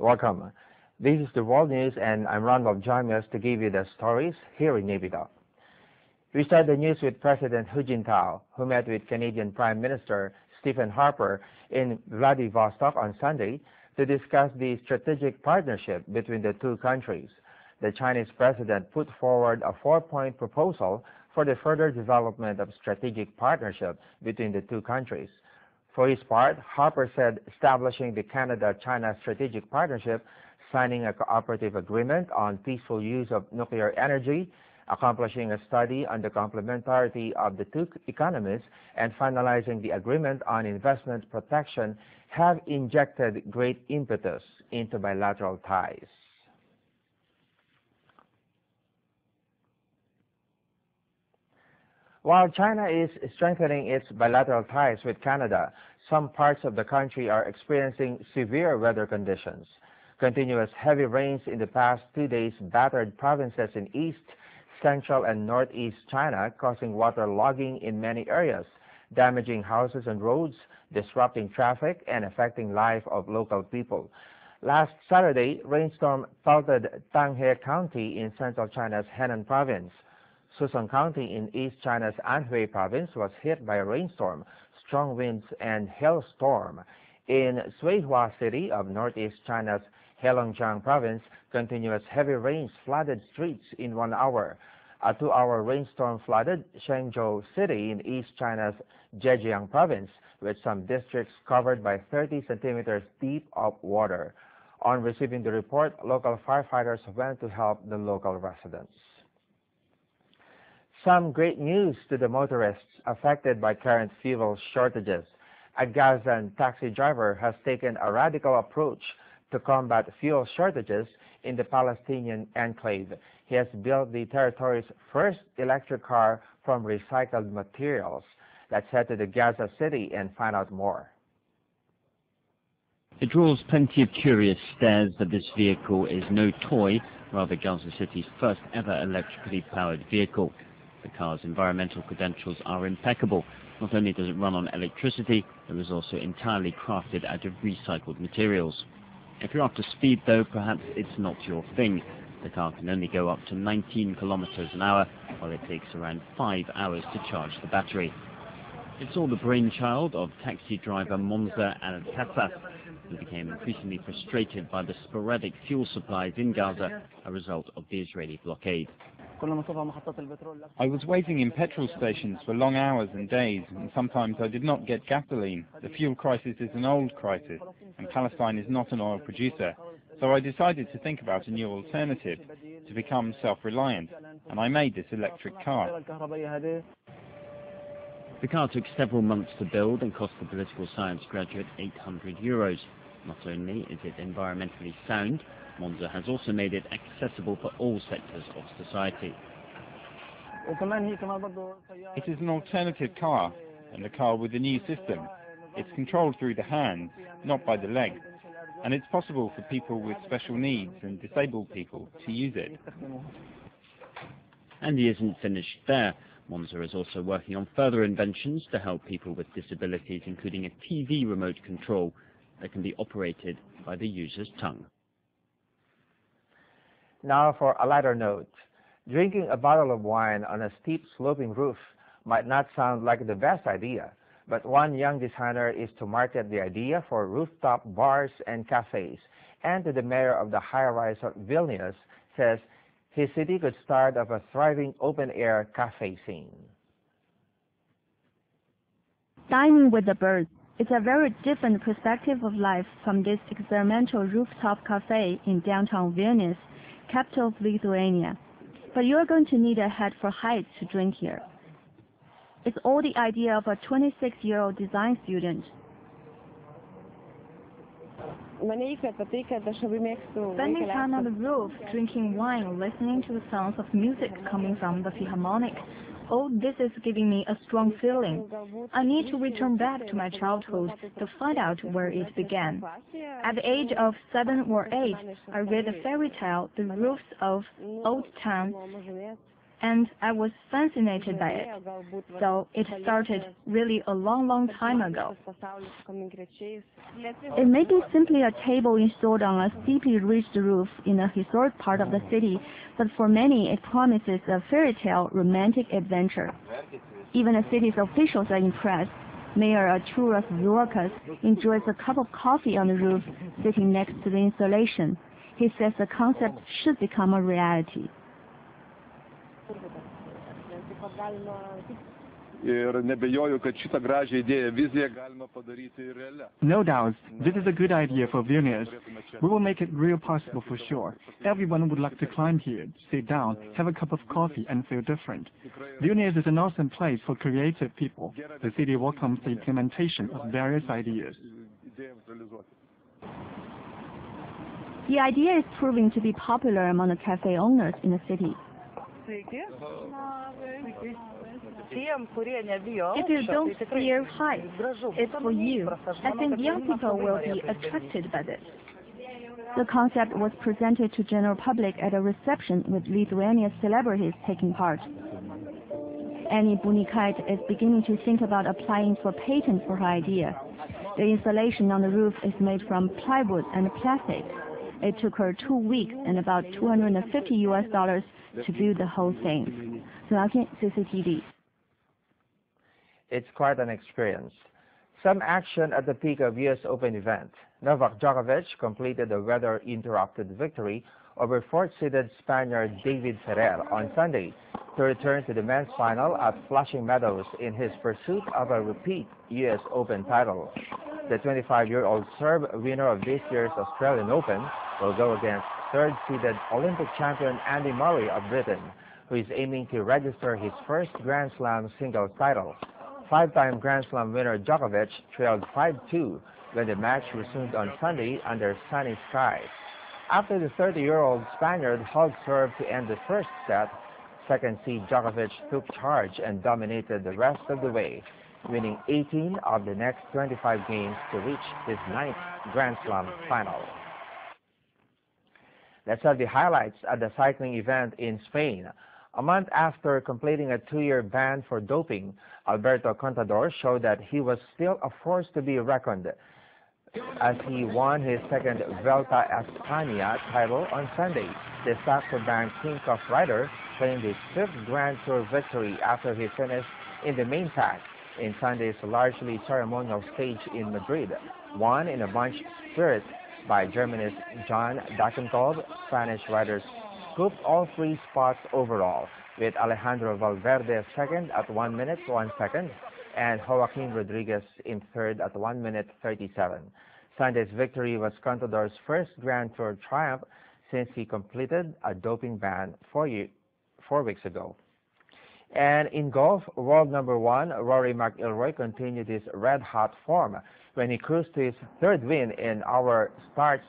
Welcome. This is the World News, and I'm Randolf Jamias to give you the stories here in News1. We start the news with President Hu Jintao, who met with Canadian Prime Minister Stephen Harper in Vladivostok on Sunday to discuss the strategic partnership between the two countries. The Chinese president put forward a 4-point proposal for the further development of strategic partnership between the two countries. For his part, Harper said establishing the Canada-China strategic partnership, signing a cooperative agreement on peaceful use of nuclear energy, accomplishing a study on the complementarity of the two economies, and finalizing the agreement on investment protection have injected great impetus into bilateral ties. While China is strengthening its bilateral ties with Canada, some parts of the country are experiencing severe weather conditions. Continuous heavy rains in the past 2 days battered provinces in East, Central, and Northeast China, causing waterlogging in many areas, damaging houses and roads, disrupting traffic, and affecting life of local people. Last Saturday, rainstorm pelted Tanghe County in central China's Henan province. Susong County in East China's Anhui province was hit by a rainstorm, strong winds, and hailstorm. In Suihua City of Northeast China's Heilongjiang province, continuous heavy rains flooded streets in 1 hour. A 2-hour rainstorm flooded Shenzhou City in East China's Zhejiang province, with some districts covered by 30 centimeters deep of water. On receiving the report, local firefighters went to help the local residents. Some great news to the motorists affected by current fuel shortages. A Gazan taxi driver has taken a radical approach to combat fuel shortages in the Palestinian enclave. He has built the territory's first electric car from recycled materials. Let's head to the Gaza city and find out more. It draws plenty of curious stares that this vehicle is no toy, rather Gaza City's first ever electrically powered vehicle. The car's environmental credentials are impeccable. Not only does it run on electricity, it was also entirely crafted out of recycled materials. If you're after speed though, perhaps it's not your thing. The car can only go up to 19 kilometers an hour, while it takes around 5 hours to charge the battery. It's all the brainchild of taxi driver Monza Al-Kassas, who became increasingly frustrated by the sporadic fuel supplies in Gaza, a result of the Israeli blockade. I was waiting in petrol stations for long hours and days, and sometimes I did not get gasoline. The fuel crisis is an old crisis, and Palestine is not an oil producer. So I decided to think about a new alternative, to become self-reliant, and I made this electric car. The car took several months to build and cost the political science graduate €800. Not only is it environmentally sound, Monza has also made it accessible for all sectors of society. It is an alternative car, and a car with a new system. It's controlled through the hands, not by the legs, and it's possible for people with special needs and disabled people to use it. And he isn't finished there. Monza is also working on further inventions to help people with disabilities, including a TV remote control that can be operated by the user's tongue. Now for a lighter note. Drinking a bottle of wine on a steep sloping roof might not sound like the best idea, but one young designer is to market the idea for rooftop bars and cafes, and to the mayor of the high-rise of Vilnius says his city could start up a thriving open-air cafe scene. Dining with the birds. It's a very different perspective of life from this experimental rooftop cafe in downtown Vilnius, capital of Lithuania. But you're going to need a head for height to drink here. It's all the idea of a 26-year-old design student. Spending time on the roof, drinking wine, listening to the sounds of music coming from the Philharmonic. Oh, this is giving me a strong feeling. I need to return back to my childhood to find out where it began. At the age of 7 or 8, I read the fairy tale The Roofs of Old Town and I was fascinated by it. So it started really a long time ago. It may be simply a table installed on a steeply ridged roof in a historic part of the city, but for many it promises a fairy tale romantic adventure. Even the city's officials are impressed. Mayor Arturas Zorkas enjoys a cup of coffee on the roof, sitting next to the installation. He says the concept should become a reality. No doubt, this is a good idea for Vilnius. We will make it real possible for sure. Everyone would like to climb here, sit down, have a cup of coffee and feel different. Vilnius is an awesome place for creative people. The city welcomes the implementation of various ideas. The idea is proving to be popular among the cafe owners in the city. If you don't fear heights, it's for you. I think young people will be attracted by this. The concept was presented to general public at a reception with Lithuanian celebrities taking part. Annie Bunikait is beginning to think about applying for patent for her idea. The installation on the roof is made from plywood and plastic. It took her 2 weeks and about $250 to build the whole thing. CCTV. It's quite an experience. Some action at the peak of U.S. Open event. Novak Djokovic completed a weather-interrupted victory over fourth-seeded Spaniard David Ferrer on Sunday to return to the men's final at Flushing Meadows in his pursuit of a repeat U.S. Open title. The 25-year-old Serb winner of this year's Australian Open will go against third-seeded Olympic champion Andy Murray of Britain, who is aiming to register his first Grand Slam singles title. Five-time Grand Slam winner Djokovic trailed 5-2 when the match resumed on Sunday under sunny skies. After the 30-year-old Spaniard held serve to end the first set, second seed Djokovic took charge and dominated the rest of the way, winning 18 of the next 25 games to reach his 9th Grand Slam final. Let's have the highlights at the cycling event in Spain. A month after completing a 2-year ban for doping, Alberto Contador showed that he was still a force to be reckoned as he won his second Vuelta a España title on Sunday. The Saxo Bank Tinkoff rider claimed his 5th Grand Tour victory after he finished in the main pack in Sunday's largely ceremonial stage in Madrid, won in a bunch spirit by Germany's John Dakenkolb. Spanish riders scooped all 3 spots overall, with Alejandro Valverde second at 1 minute 1 second and Joaquin Rodriguez in third at 1 minute 37. Sunday's victory was Contador's first Grand Tour triumph since he completed a doping ban 4 weeks ago. And in golf, world number 1 Rory McIlroy continued his red-hot form when he cruised to his 3rd win in our starts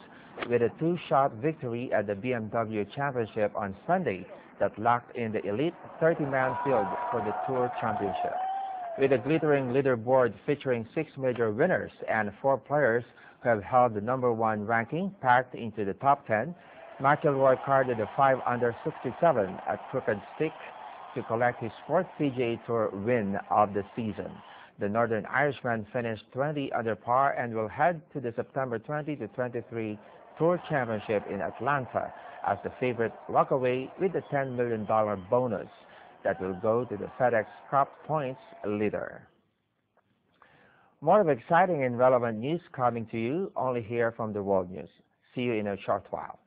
with a 2-shot victory at the BMW Championship on Sunday that locked in the elite 30-man field for the Tour Championship. With a glittering leaderboard featuring 6 major winners and 4 players who have held the number 1 ranking packed into the top 10, McIlroy carded a 5-under 67 at Crooked Stick to collect his 4th PGA Tour win of the season. The Northern Irishman finished 20 under par and will head to the September 20 to 23 Tour Championship in Atlanta as the favorite walk away with a $10 million bonus that will go to the FedEx Cup points leader. More of exciting and relevant news coming to you only here from the World News. See you in a short while.